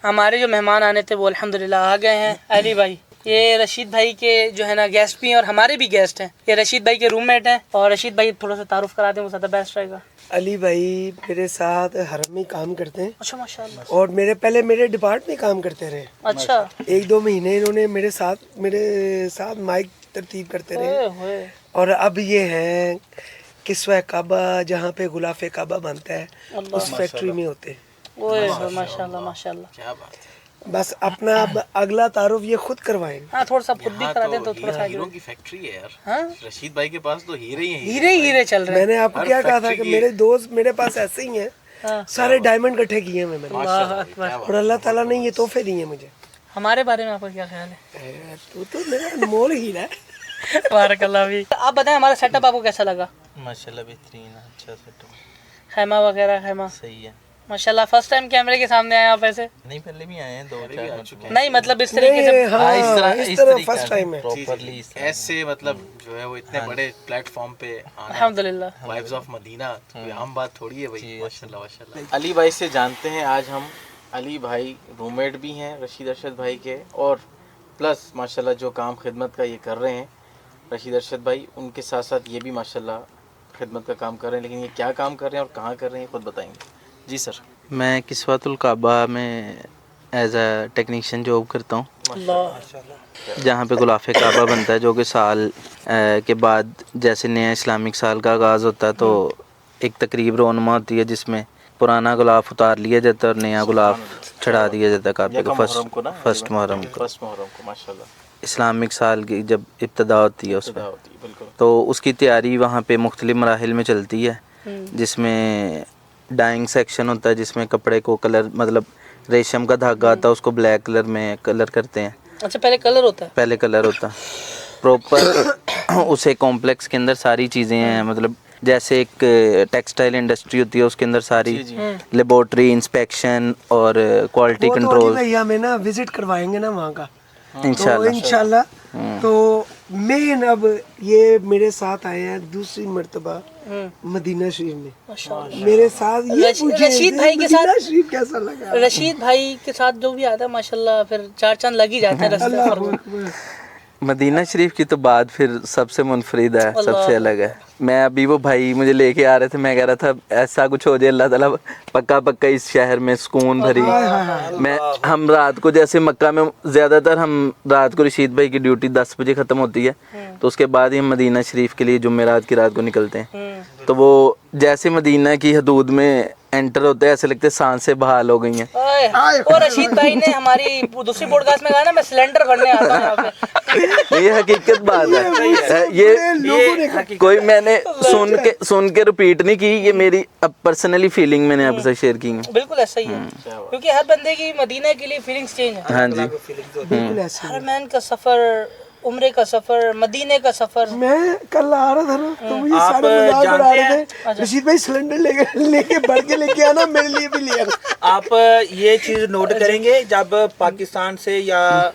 ہمارے جو مہمان آنے تھے وہ الحمدللہ آ گئے ہیں. علی بھائی یہ رشید بھائی کے جو ہے نا گیسٹ بھی ہیں اور ہمارے بھی گیسٹ ہیں. یہ رشید بھائی کے روم میٹ ہیں. اور رشید بھائی تھوڑا سا تعارف کرا دیں وہ زیادہ بیسٹ رہے گا. علی بھائی میرے ساتھ حرم میں کام کرتے ہیں. اچھا ماشاء اللہ. اور میرے ڈپارٹ میں کام کرتے رہے. اچھا 1-2 مہینے انہوں نے میرے ساتھ مائک ترتیب کرتے رہے. اور اب یہ ہیں کسوہ کعبہ جہاں پہ غلاف کعبہ بنتا ہے اس فیکٹری میں ہوتے ہیں. ماشاء اللہ ماشاء اللہ. کیا بات ہے. بس اپنا اب اگلا تعارف یہ خود کروائیں گے. ہاں تھوڑا سا خود بھی کرا دیں تو تھوڑا سا ہیروں کی فیکٹری ہے یار. ہاں رشید بھائی کے پاس تو ہیرے ہی ہیں. ہیرے چل رہے میں نے آپ کو کیا کہا تھا کہ میرے دوست میرے پاس ایسے ہی ہیں. سارے ڈائمنڈ اکٹھے کیے ہیں میں نے. اور اللہ تعالیٰ نے یہ تحفے دیے مجھے. ہمارے بارے میں آپ کا کیا خیال ہے؟ تو میرا مول ہیرا ہے. بارک اللہ بھی. آپ بتائیں ہمارا سیٹ اپ آپ کو کیسا لگا؟ ماشاءاللہ بہترین ہے. اچھا سیٹ اپ. خیمہ وغیرہ خیمہ صحیح ہے ماشاء اللہ. فرسٹ ٹائم کیمرے کے سامنے آئے آپ ایسے؟ نہیں پہلے بھی آئے ہیں 2-4 چکے ہیں. نہیں مطلب اس طریقے سے اس طرح فرسٹ ٹائم ہے. پراپرلی ایسے مطلب جو ہے وہ اتنے بڑے پلیٹ فارم پہ آنا الحمدللہ. وائبز آف مدینہ کوئی عام بات تھوڑی ہے بھائی. ماشاءاللہ ماشاءاللہ. علی بھائی سے جانتے ہیں آج ہم. علی بھائی روم میٹ بھی ہیں رشید ارشد بھائی کے اور پلس ماشاءاللہ جو کام خدمت کا یہ کر رہے ہیں رشید ارشد بھائی ان کے ساتھ ساتھ یہ بھی ماشاءاللہ خدمت کا کام کر رہے ہیں. لیکن یہ کیا کام کر رہے ہیں اور کہاں کر رہے ہیں خود بتائیں گے. جی سر. میں کسوۃ الکعبہ میں ایز اے ٹیکنیشین جاب کرتا ہوں جہاں پہ غلاف کعبہ بنتا ہے جو کہ سال کے بعد جیسے نیا اسلامک سال کا آغاز ہوتا ہے تو ایک تقریب رونما ہوتی ہے جس میں پرانا غلاف اتار لیا جاتا ہے اور نیا غلاف چڑھا دیا جاتا ہے کعبے کو فرسٹ محرم کو. ماشاءاللہ اسلامک سال کی جب ابتدا ہوتی ہے اس میں تو اس کی تیاری وہاں پہ مختلف مراحل میں چلتی ہے جس میں ڈائنگ سیکشن ہوتا ہے جس میں کپڑے کو کلر مطلب ریشم کا دھاگا آتا ہے اس کو بلیک کلر میں کلر کرتے ہیں. اچھا پہلے کلر ہوتا ہے. پہلے کلر ہوتا پراپر اسے کمپلیکس کے اندر ساری چیزیں ہیں مطلب جیسے ایک ٹیکسٹائل انڈسٹری ہوتی ہے اس کے اندر ساری لیبورٹری انسپیکشن اور کوالٹی کنٹرول. ہمیں نا وزٹ کروائیں گے نا وہاں کا انشاءاللہ. تو مین اب یہ میرے ساتھ آئے ہیں دوسری مرتبہ مدینہ شریف میں. میرے ساتھ رشید بھائی کے ساتھ شریف کیسا لگا؟ رشید بھائی کے ساتھ جو بھی آتا ہے ماشاءاللہ پھر 4 چاند لگ ہی جاتے ہیں راستے پر. مدینہ شریف کی تو بات پھر سب سے منفرد ہے سب سے الگ ہے. میں ابھی وہ بھائی مجھے لے کے آ رہے تھے میں کہہ رہا تھا ایسا کچھ ہو جائے اللہ تعالیٰ پکا اس شہر میں سکون بھری. ہم رات کو جیسے مکہ میں زیادہ تر ہم رات کو رشید بھائی کی ڈیوٹی 10 بجے ختم ہوتی ہے تو اس کے بعد ہی ہم مدینہ شریف کے لیے جمعرات کی رات کو نکلتے ہیں. تو وہ جیسے مدینہ کی حدود میں انٹر ہوتے ہیں ایسے لگتے سانس سے بحال ہو گئی ہیں. اور رشید بھائی نے ہماری دوسری پوڈ کاسٹ میں کہا نا میں سلنڈر بھرنے آتا ہوں یہاں پہ. یہ حقیقت بات ہے. یہ کوئی میں نے سن کے ریپیٹ نہیں کی یہ میری پرسنلی فیلنگ میں نے آپ سے شیئر کی ہے. بالکل ایسا ہی ہے کیونکہ ہر بندے کی مدینہ کے لیے فیلنگز چینج ہیں. ہاں جی. حرمین کا سفر عمرے کا سفر مدینے کا سفر. میں کل آ رہا تھا نا تو مجھے سارے مذاق اڑا رہے تھے رشید بھائی سلنڈر لے کے بڑھ کے لے کے آنا میرے لیے بھی لے آنا. آپ یہ چیز نوٹ کریں گے جب پاکستان سے یا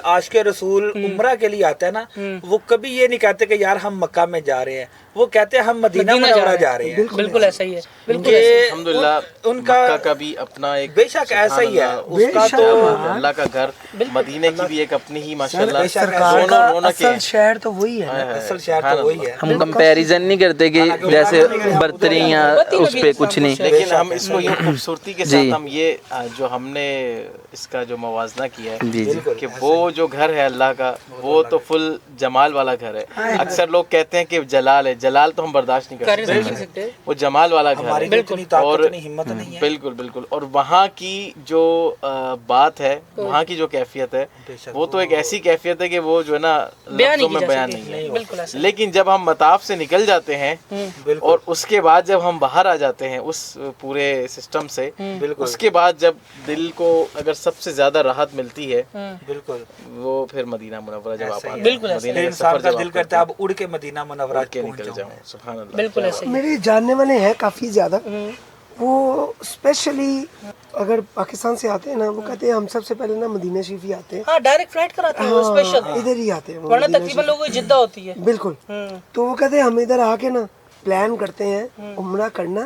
عاشق رسول عمرہ کے لیے آتا ہے نا وہ کبھی یہ نہیں کہتے کہ یار ہم مکہ میں جا رہے ہیں وہ کہتے ہیں ہم مدینہ منورہ جا رہے ہیں. بالکل ایسا ہی ہے. بالکل الحمدللہ ان کا مکہ کا بھی اپنا ایک بے شک ایسا ہی ہے اس کا تو اللہ کا گھر مدینے کی بھی ایک اپنی ہی ماشاءاللہ سرکار کا اصل شہر تو وہی ہے. اصل شہر تو وہی ہے. ہم کمپیریزن نہیں کرتے کہ جیسے برتری یا اس پہ کچھ نہیں لیکن ہم اس کو یہ خوبصورتی کے ساتھ ہم یہ جو ہم نے اس کا جو موازنہ کیا ہے کہ وہ جو گھر ہے اللہ کا وہ تو فل جمال والا گھر ہے. اکثر لوگ کہتے ہیں کہ جلال ہے جلال تو ہم برداشت نہیں کر سکتے وہ جمال والا گھر ہے. اور بالکل اور وہاں کی جو بات ہے وہاں کی جو کیفیت ہے وہ تو ایک ایسی کیفیت ہے کہ وہ جو ہے نا لفظوں میں بیان نہیں ہے. لیکن جب ہم مطاف سے نکل جاتے ہیں اور اس کے بعد جب ہم باہر آ جاتے ہیں اس پورے سسٹم سے اس کے بعد جب دل کو اگر سب سے زیادہ راحت ملتی ہے بالکل وہ پھر مدینہ منورہ جب آپ مدینہ انسان کا دل کرتا ہے اب اڑ کے مدینہ منورہ کے نکل جاؤں. سبحان اللہ. بالکل ایسا ہی. میرے جاننے والے ہیں کافی زیادہ وہ اسپیشلی اگر پاکستان سے آتے ہیں نا وہ کہتے ہیں ہم سب سے پہلے نا مدینہ شریف ہی آتے ہیں. ہاں ڈائریکٹ فلائٹ کراتے ہیں اسپیشل ادھر ہی آتے ہیں ورنہ تقریباً لوگوں کی جدہ ہوتی ہے. بالکل. تو وہ کہتے ہیں ہم ادھر آ کے نا پلان کرتے ہیں عمرہ کرنا